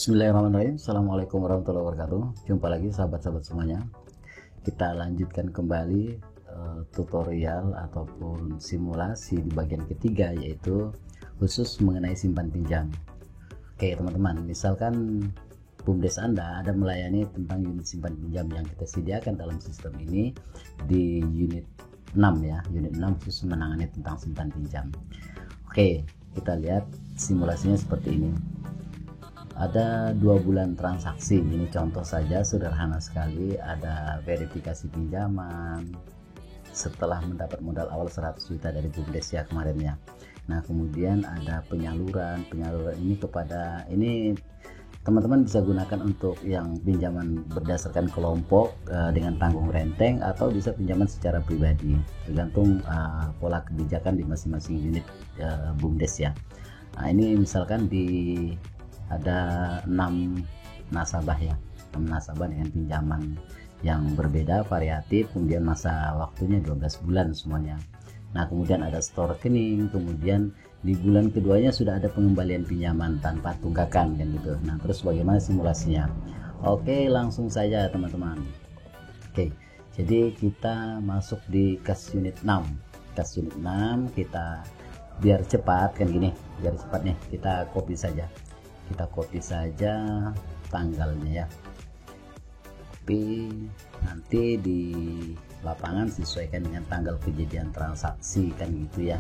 Bismillahirrahmanirrahim. Assalamualaikum warahmatullahi wabarakatuh. Jumpa lagi sahabat-sahabat semuanya. Kita lanjutkan kembali tutorial ataupun simulasi di bagian ketiga, yaitu khusus mengenai simpan pinjam. Oke teman-teman, misalkan BUMDes Anda ada melayani tentang unit simpan pinjam yang kita sediakan dalam sistem ini di unit 6 ya, unit 6 khusus menangani tentang simpan pinjam. Oke, kita lihat simulasinya seperti ini. Ada 2 bulan transaksi, ini contoh saja sederhana sekali. Ada verifikasi pinjaman setelah mendapat modal awal 100 juta dari BUMDes ya kemarin ya. Nah kemudian ada penyaluran ini kepada, ini teman-teman bisa gunakan untuk yang pinjaman berdasarkan kelompok dengan tanggung renteng, atau bisa pinjaman secara pribadi tergantung pola kebijakan di masing-masing unit BUMDes ya. Nah ini misalkan ada 6 nasabah ya, 6 nasabah dengan pinjaman yang berbeda, variatif, kemudian masa waktunya 12 bulan semuanya. Nah kemudian ada store rekening, kemudian di bulan keduanya sudah ada pengembalian pinjaman tanpa tunggakan kan gitu. Nah terus bagaimana simulasinya? Oke, langsung saja teman-teman. Oke, jadi kita masuk di kas unit 6. Kas unit 6 kita biar cepat kan gini, biar cepat nih kita copy saja. Kita copy saja tanggalnya ya, copy, nanti di lapangan sesuaikan dengan tanggal kejadian transaksi kan gitu ya.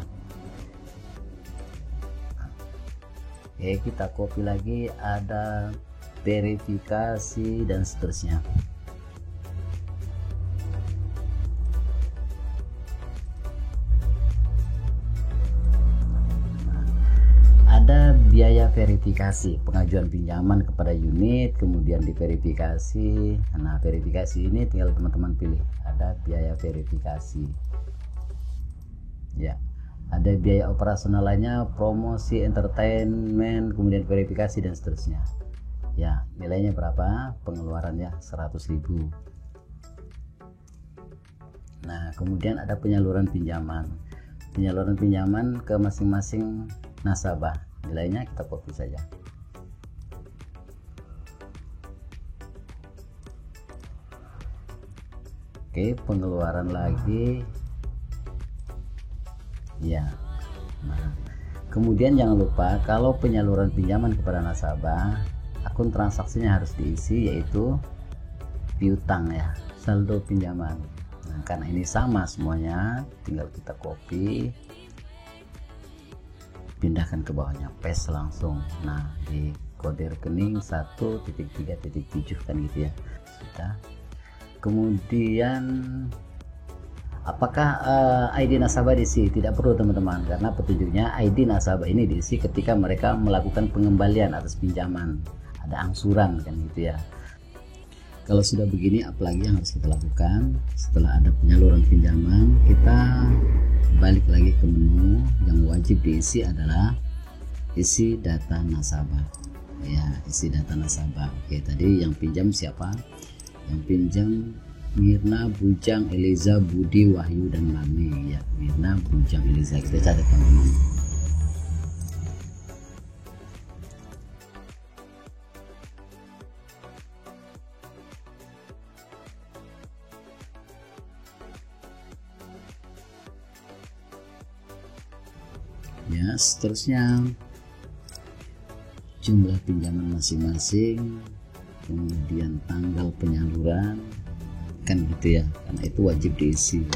Oke, kita copy lagi, ada verifikasi dan seterusnya. Ada biaya verifikasi pengajuan pinjaman kepada unit, kemudian diverifikasi. Nah verifikasi ini tinggal teman-teman pilih, ada biaya verifikasi ya, ada biaya operasional lainnya, promosi, entertainment, kemudian verifikasi dan seterusnya ya. Nilainya berapa, pengeluarannya 100.000. Nah kemudian ada penyaluran pinjaman ke masing-masing nasabah, nilainya kita copy saja. Oke, pengeluaran lagi ya. Nah kemudian jangan lupa, kalau penyaluran pinjaman kepada nasabah, akun transaksinya harus diisi, yaitu piutang ya, saldo pinjaman. Nah karena ini sama semuanya, tinggal kita copy, pindahkan ke bawahnya, paste langsung. Nah di kode rekening 1.3.7 kan gitu ya, sudah. Kemudian apakah ID nasabah diisi? Tidak perlu teman-teman, karena petunjuknya ID nasabah ini diisi ketika mereka melakukan pengembalian atas pinjaman, ada angsuran kan gitu ya. Kalau sudah begini, apalagi yang harus kita lakukan? Setelah ada penyaluran pinjaman, kita balik lagi ke menu. Yang wajib diisi adalah isi data nasabah ya, isi data nasabah. Oke, tadi yang pinjam siapa? Yang pinjam Mirna, Bujang, Eliza, Budi, Wahyu, dan Mami ya. Mirna, Bujang, Eliza, kita catat teman-teman. Ya, seterusnya jumlah pinjaman masing-masing, kemudian tanggal penyaluran kan gitu ya, karena itu wajib diisi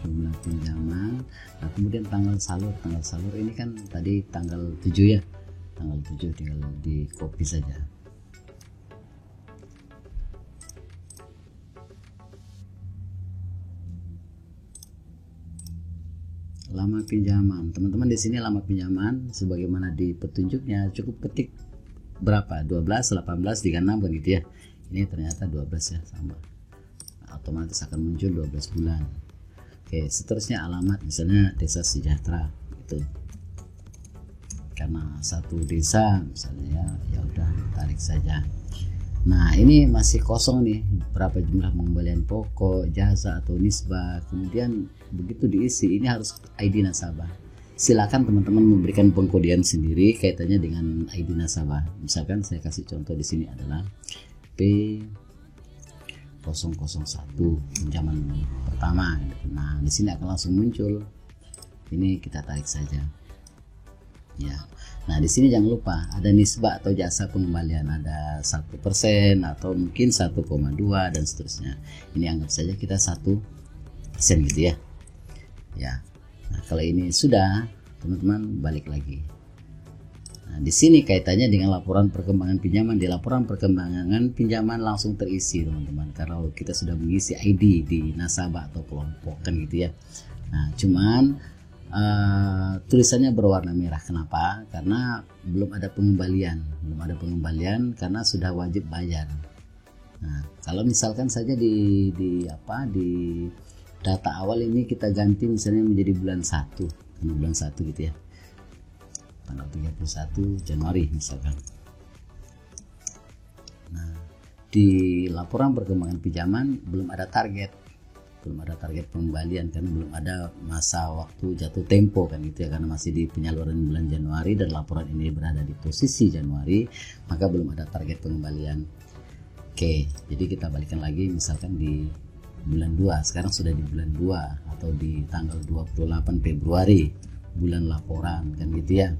jumlah pinjaman. Nah kemudian tanggal salur ini kan tadi tanggal 7 ya, tanggal 7 tinggal di copy saja. Lama pinjaman, teman-teman di sini lama pinjaman sebagaimana di petunjuknya, cukup ketik berapa, 12, 18, 36 kan gitu ya. Ini ternyata 12 ya, sama, otomatis akan muncul 12 bulan. Oke, seterusnya alamat, misalnya Desa Sejahtera gitu, karena satu desa misalnya ya udah tarik saja. Nah ini masih kosong nih, berapa jumlah pengembalian pokok, jasa atau nisbah. Kemudian begitu diisi, ini harus ID nasabah. silakan teman-teman memberikan pengkodean sendiri kaitannya dengan ID nasabah. Misalkan saya kasih contoh di sini adalah P001 pinjaman pertama. Nah, di sini akan langsung muncul. Ini kita tarik saja. Ya. Nah, di sini jangan lupa ada nisbah atau jasa pengembalian, ada 1% atau mungkin 1,2 dan seterusnya. Ini anggap saja kita 1% gitu ya. Ya. Nah, kalau ini sudah, teman-teman balik lagi. Nah, di sini kaitannya dengan laporan perkembangan pinjaman. Di laporan perkembangan pinjaman langsung terisi, teman-teman. Kalau kita sudah mengisi ID di nasabah atau kelompok kan gitu ya. Nah, cuman tulisannya berwarna merah. Kenapa? Karena belum ada pengembalian, karena sudah wajib bayar. Nah, kalau misalkan saja di data awal ini kita ganti misalnya menjadi bulan 1 gitu ya, tanggal 31 Januari misalkan. Nah, di laporan perkembangan pinjaman belum ada target pengembalian karena belum ada masa waktu jatuh tempo kan gitu ya, karena masih di penyaluran bulan Januari dan laporan ini berada di posisi Januari, maka belum ada target pengembalian. Oke, jadi kita balikan lagi misalkan di bulan 2, sekarang sudah di bulan 2 atau di tanggal 28 Februari, bulan laporan kan gitu ya.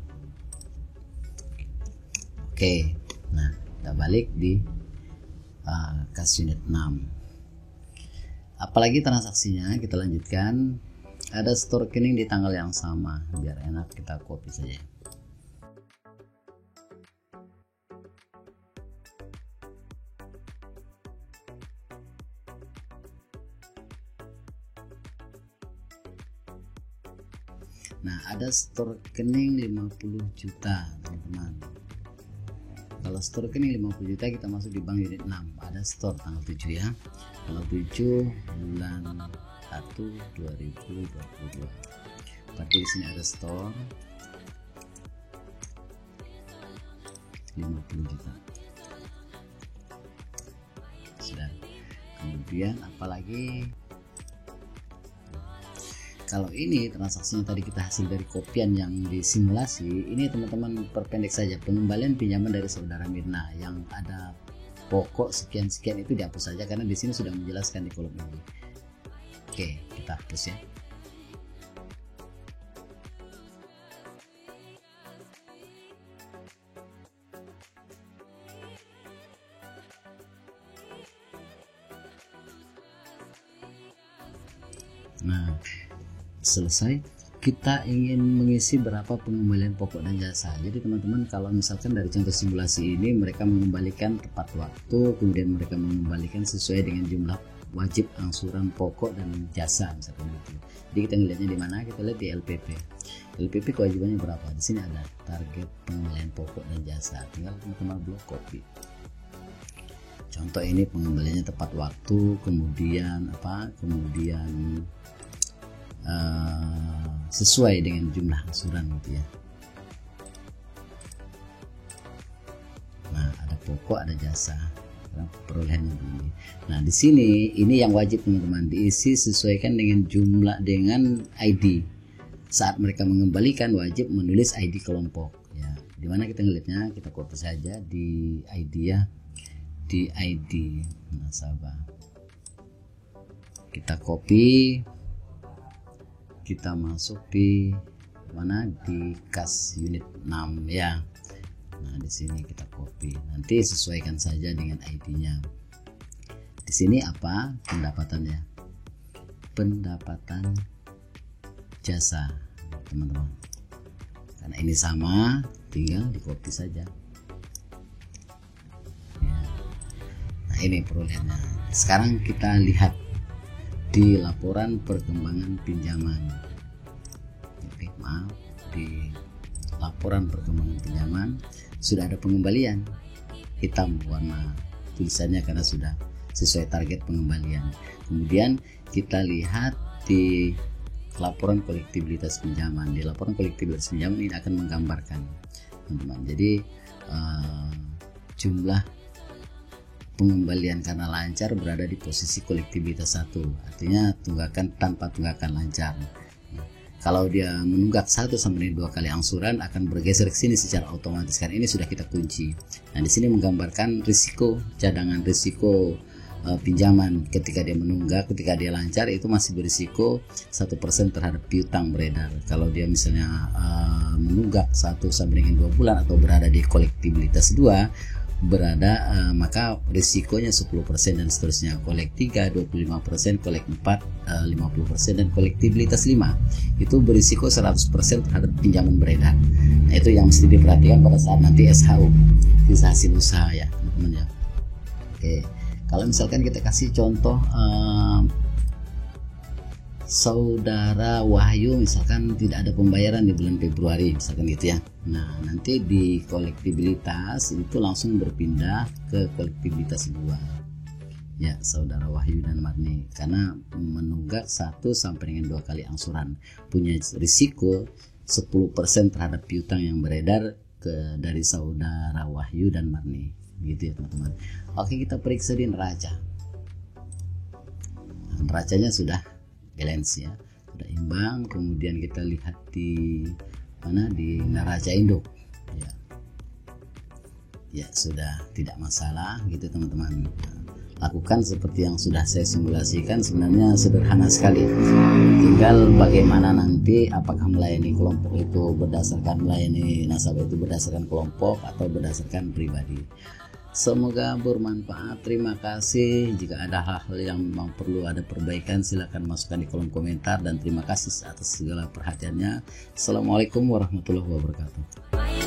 Oke, nah kita balik di kas unit 6. Apalagi transaksinya kita lanjutkan, ada store rekening di tanggal yang sama, biar enak kita copy saja. Nah, ada store rekening 50 juta teman-teman. Kalau store rekening 50 juta kita masuk di bank unit 6, ada store tanggal 7 ya, tanggal 7 bulan 1 2022. Berarti di sini ada store 50 juta. Sudah. Kemudian apalagi, kalau ini transaksinya tadi kita hasil dari kopian yang disimulasi, ini teman-teman perpendek saja, pengembalian pinjaman dari saudara Mirna yang ada pokok sekian-sekian itu dihapus saja karena di sini sudah menjelaskan di kolom ini. Oke, kita hapus ya. Nah, selesai. Kita ingin mengisi berapa pengembalian pokok dan jasa. Jadi teman-teman, kalau misalkan dari contoh simulasi ini mereka mengembalikan tepat waktu, kemudian mereka mengembalikan sesuai dengan jumlah wajib angsuran pokok dan jasa misalkan gitu. Jadi kita ngelihatnya di mana? Kita lihat di LPP. LPP kewajibannya berapa? Di sini ada target pengembalian pokok dan jasa. Tinggal teman-teman blok copy. Contoh ini pengembaliannya tepat waktu, kemudian sesuai dengan jumlah angsuran gitu ya. Nah, ada pokok, ada jasa, perolehan ini. Nah, di sini ini yang wajib teman-teman diisi sesuaikan dengan jumlah, dengan ID. Saat mereka mengembalikan wajib menulis ID kelompok ya. Dimana kita ngelihatnya, kita copy saja di ID ya, di ID nasabah. Kita copy, kita masuk di mana, di kas unit 6 ya. Nah, di sini kita copy, nanti sesuaikan saja dengan ID-nya. Di sini apa pendapatannya? Pendapatan jasa teman-teman, karena ini sama, tinggal di copy saja ya. Nah, ini perolehannya. Sekarang kita lihat di laporan perkembangan pinjaman. Oke, maaf, di laporan perkembangan pinjaman sudah ada pengembalian, hitam warna tulisannya karena sudah sesuai target pengembalian. Kemudian kita lihat di laporan kolektibilitas pinjaman. Di laporan kolektibilitas pinjaman ini akan menggambarkan teman-teman. Jadi jumlah pengembalian karena lancar berada di posisi kolektibilitas 1, artinya tunggakan tanpa tunggakan lancar. Kalau dia menunggak 1 sampai 2 kali angsuran akan bergeser ke sini secara otomatis, kan ini sudah kita kunci. Nah, di sini menggambarkan risiko cadangan, risiko pinjaman ketika dia menunggak, ketika dia lancar itu masih berisiko 1% terhadap piutang beredar. Kalau dia misalnya menunggak 1 sampai dengan 2 bulan atau berada di kolektibilitas 2 maka risikonya 10% dan seterusnya. Kolek 3 25%, kolek 4 50%, dan kolektibilitas 5 itu berisiko 100% terhadap pinjaman beredar. Nah, itu yang mesti diperhatikan pada saat nanti SHU, sisa hasil usaha ya teman-teman ya. Oke, kalau misalkan kita kasih contoh Saudara Wahyu misalkan tidak ada pembayaran di bulan Februari misalkan gitu ya. Nah, nanti di kolektibilitas itu langsung berpindah ke kolektibilitas 2 ya, Saudara Wahyu dan Marni, karena menunggak 1 sampai dengan 2 kali angsuran, punya risiko 10% terhadap piutang yang beredar dari Saudara Wahyu dan Marni gitu ya teman-teman. Oke, kita periksa di neraca. Neracanya sudah balance ya, sudah imbang. Kemudian kita lihat di mana, di neraca induk ya sudah tidak masalah gitu teman-teman. Lakukan seperti yang sudah saya simulasikan, sebenarnya sederhana sekali, tinggal bagaimana nanti apakah melayani kelompok itu berdasarkan, melayani nasabah itu berdasarkan kelompok atau berdasarkan pribadi. Semoga bermanfaat. Terima kasih. Jika ada hal-hal yang memang perlu ada perbaikan, silahkan masukkan di kolom komentar, dan terima kasih atas segala perhatiannya. Assalamualaikum warahmatullahi wabarakatuh.